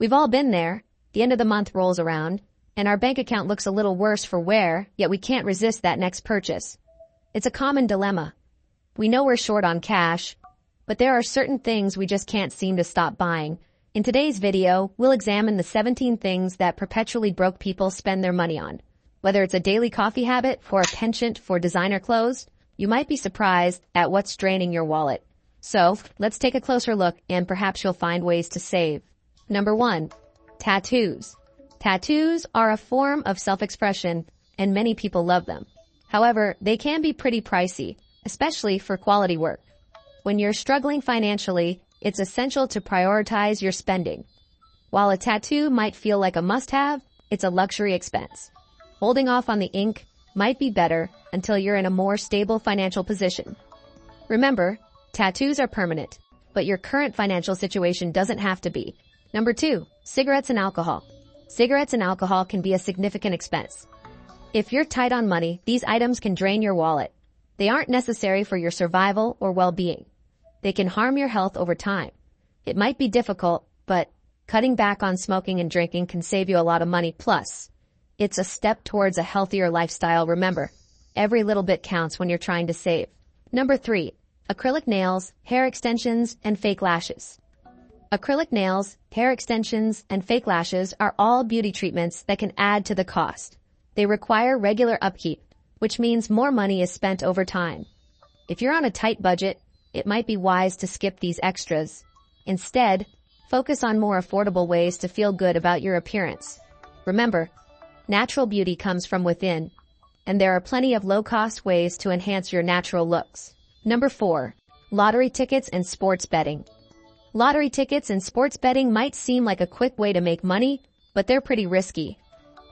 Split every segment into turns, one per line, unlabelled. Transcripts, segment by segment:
We've all been there. The end of the month rolls around, and our bank account looks a little worse for wear, yet we can't resist that next purchase. It's a common dilemma. We know we're short on cash, but there are certain things we just can't seem to stop buying. In today's video, we'll examine the 17 things that perpetually broke people spend their money on. Whether it's a daily coffee habit or a penchant for designer clothes, you might be surprised at what's draining your wallet. So, let's take a closer look and perhaps you'll find ways to save. Number 1. Tattoos. Tattoos are a form of self-expression, and many people love them. However, they can be pretty pricey, especially for quality work. When you're struggling financially, it's essential to prioritize your spending. While a tattoo might feel like a must-have, it's a luxury expense. Holding off on the ink might be better until you're in a more stable financial position. Remember, tattoos are permanent, but your current financial situation doesn't have to be. Number 2, cigarettes and alcohol. Cigarettes and alcohol can be a significant expense. If you're tight on money, these items can drain your wallet. They aren't necessary for your survival or well-being. They can harm your health over time. It might be difficult, but cutting back on smoking and drinking can save you a lot of money. Plus, it's a step towards a healthier lifestyle. Remember, every little bit counts when you're trying to save. Number 3, acrylic nails, hair extensions, and fake lashes. Acrylic nails, hair extensions, and fake lashes are all beauty treatments that can add to the cost. They require regular upkeep, which means more money is spent over time. If you're on a tight budget, it might be wise to skip these extras. Instead, focus on more affordable ways to feel good about your appearance. Remember, natural beauty comes from within, and there are plenty of low-cost ways to enhance your natural looks. Number 4, lottery tickets and sports betting. Lottery tickets and sports betting might seem like a quick way to make money, but they're pretty risky.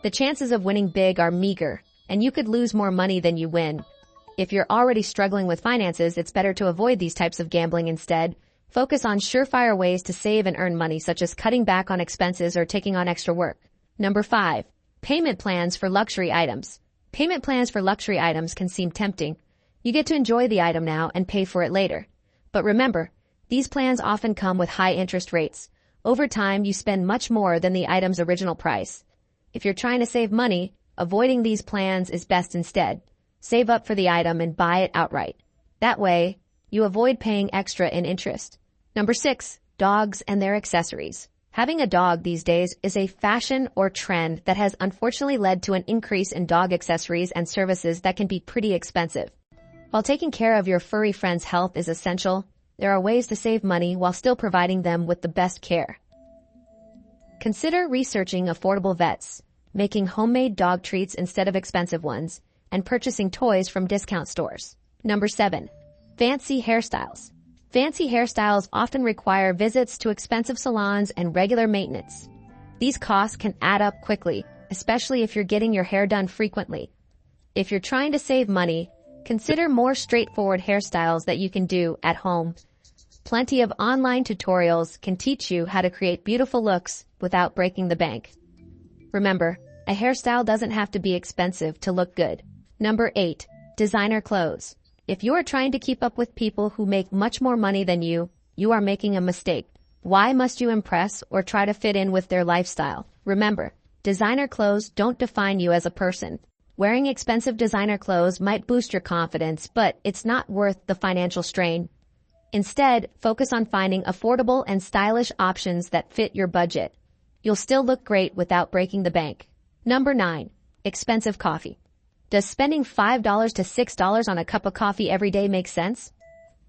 The chances of winning big are meager, and you could lose more money than you win. If you're already struggling with finances, it's better to avoid these types of gambling instead. Focus on surefire ways to save and earn money, such as cutting back on expenses or taking on extra work. Number 5, payment plans for luxury items. Payment plans for luxury items can seem tempting. You get to enjoy the item now and pay for it later. But remember, these plans often come with high interest rates. Over time, you spend much more than the item's original price. If you're trying to save money, avoiding these plans is best instead. Save up for the item and buy it outright. That way, you avoid paying extra in interest. Number 6, dogs and their accessories. Having a dog these days is a fashion or trend that has unfortunately led to an increase in dog accessories and services that can be pretty expensive. While taking care of your furry friend's health is essential, there are ways to save money while still providing them with the best care. Consider researching affordable vets, making homemade dog treats instead of expensive ones, and purchasing toys from discount stores. Number 7, fancy hairstyles. Fancy hairstyles often require visits to expensive salons and regular maintenance. These costs can add up quickly, especially if you're getting your hair done frequently. If you're trying to save money, consider more straightforward hairstyles that you can do at home. Plenty of online tutorials can teach you how to create beautiful looks without breaking the bank. Remember, a hairstyle doesn't have to be expensive to look good. Number 8, designer clothes. If you are trying to keep up with people who make much more money than you, you are making a mistake. Why must you impress or try to fit in with their lifestyle? Remember, designer clothes don't define you as a person. Wearing expensive designer clothes might boost your confidence, but it's not worth the financial strain. Instead, focus on finding affordable and stylish options that fit your budget. You'll still look great without breaking the bank. Number 9, expensive coffee. Does spending $5 to $6 on a cup of coffee every day make sense?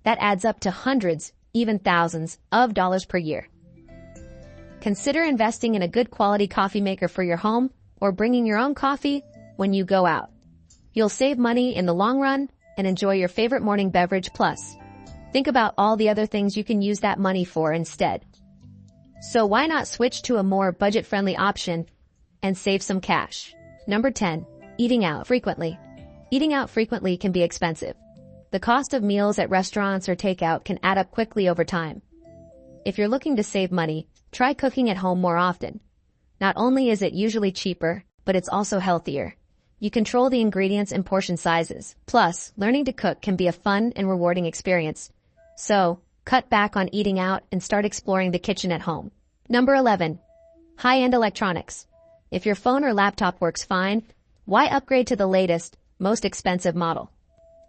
That adds up to hundreds, even thousands, of dollars per year. Consider investing in a good quality coffee maker for your home or bringing your own coffee when you go out. You'll save money in the long run and enjoy your favorite morning beverage. Plus, think about all the other things you can use that money for instead. So why not switch to a more budget-friendly option and save some cash? Number 10, eating out frequently. Eating out frequently can be expensive. The cost of meals at restaurants or takeout can add up quickly over time. If you're looking to save money, try cooking at home more often. Not only is it usually cheaper, but it's also healthier. You control the ingredients and portion sizes. Plus, learning to cook can be a fun and rewarding experience. So, cut back on eating out and start exploring the kitchen at home. Number 11, High-end electronics. If your phone or laptop works fine, why upgrade to the latest, most expensive model?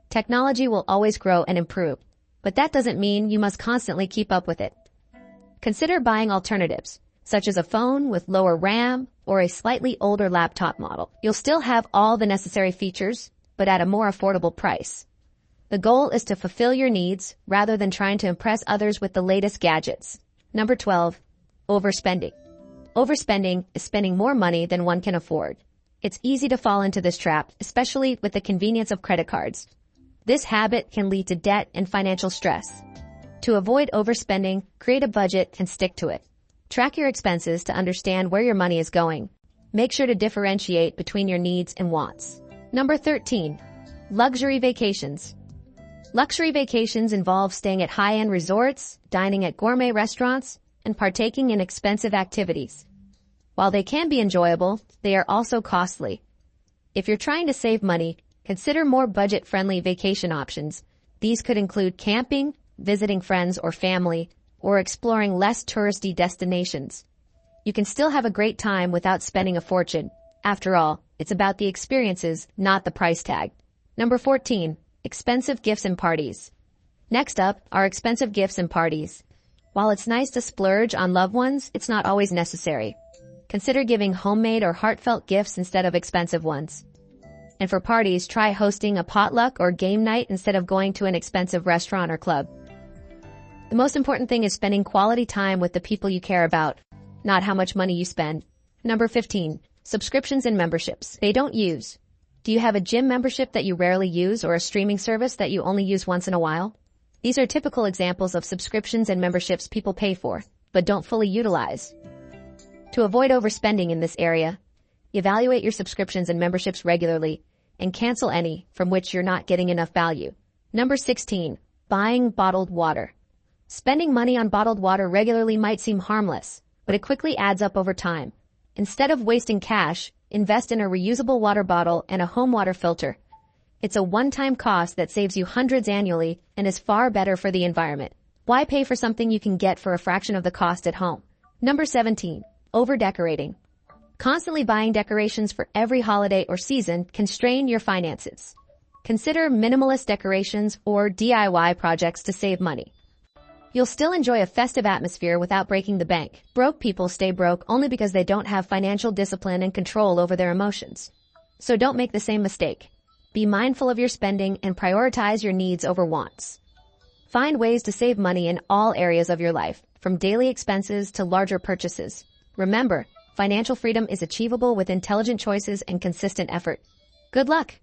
Technology will always grow and improve, but that doesn't mean you must constantly keep up with it. Consider buying alternatives, such as a phone with lower RAM or a slightly older laptop model. You'll still have all the necessary features, but at a more affordable price. The goal is to fulfill your needs rather than trying to impress others with the latest gadgets. Number 12. Overspending. Overspending is spending more money than one can afford. It's easy to fall into this trap, especially with the convenience of credit cards. This habit can lead to debt and financial stress. To avoid overspending, create a budget and stick to it. Track your expenses to understand where your money is going. Make sure to differentiate between your needs and wants. Number 13. Luxury vacations. Luxury vacations involve staying at high-end resorts, dining at gourmet restaurants, and partaking in expensive activities. While they can be enjoyable, they are also costly. If you're trying to save money, consider more budget-friendly vacation options. These could include camping, visiting friends or family, or exploring less touristy destinations. You can still have a great time without spending a fortune. After all, it's about the experiences, not the price tag. Number 14. Expensive gifts and parties. Next up are expensive gifts and parties. While it's nice to splurge on loved ones, it's not always necessary. Consider giving homemade or heartfelt gifts instead of expensive ones. And for parties, try hosting a potluck or game night instead of going to an expensive restaurant or club. The most important thing is spending quality time with the people you care about, not how much money you spend. Number 15. Subscriptions and memberships. They don't use. Do you have a gym membership that you rarely use or a streaming service that you only use once in a while? These are typical examples of subscriptions and memberships people pay for, but don't fully utilize. To avoid overspending in this area, evaluate your subscriptions and memberships regularly and cancel any from which you're not getting enough value. Number 16. Buying bottled water. Spending money on bottled water regularly might seem harmless, but it quickly adds up over time. Instead of wasting cash, invest in a reusable water bottle and a home water filter. It's a one-time cost that saves you hundreds annually and is far better for the environment. Why pay for something you can get for a fraction of the cost at home? Number 17. Over-decorating. Constantly buying decorations for every holiday or season can strain your finances. Consider minimalist decorations or DIY projects to save money. You'll still enjoy a festive atmosphere without breaking the bank. Broke people stay broke only because they don't have financial discipline and control over their emotions. So don't make the same mistake. Be mindful of your spending and prioritize your needs over wants. Find ways to save money in all areas of your life, from daily expenses to larger purchases. Remember, financial freedom is achievable with intelligent choices and consistent effort. Good luck!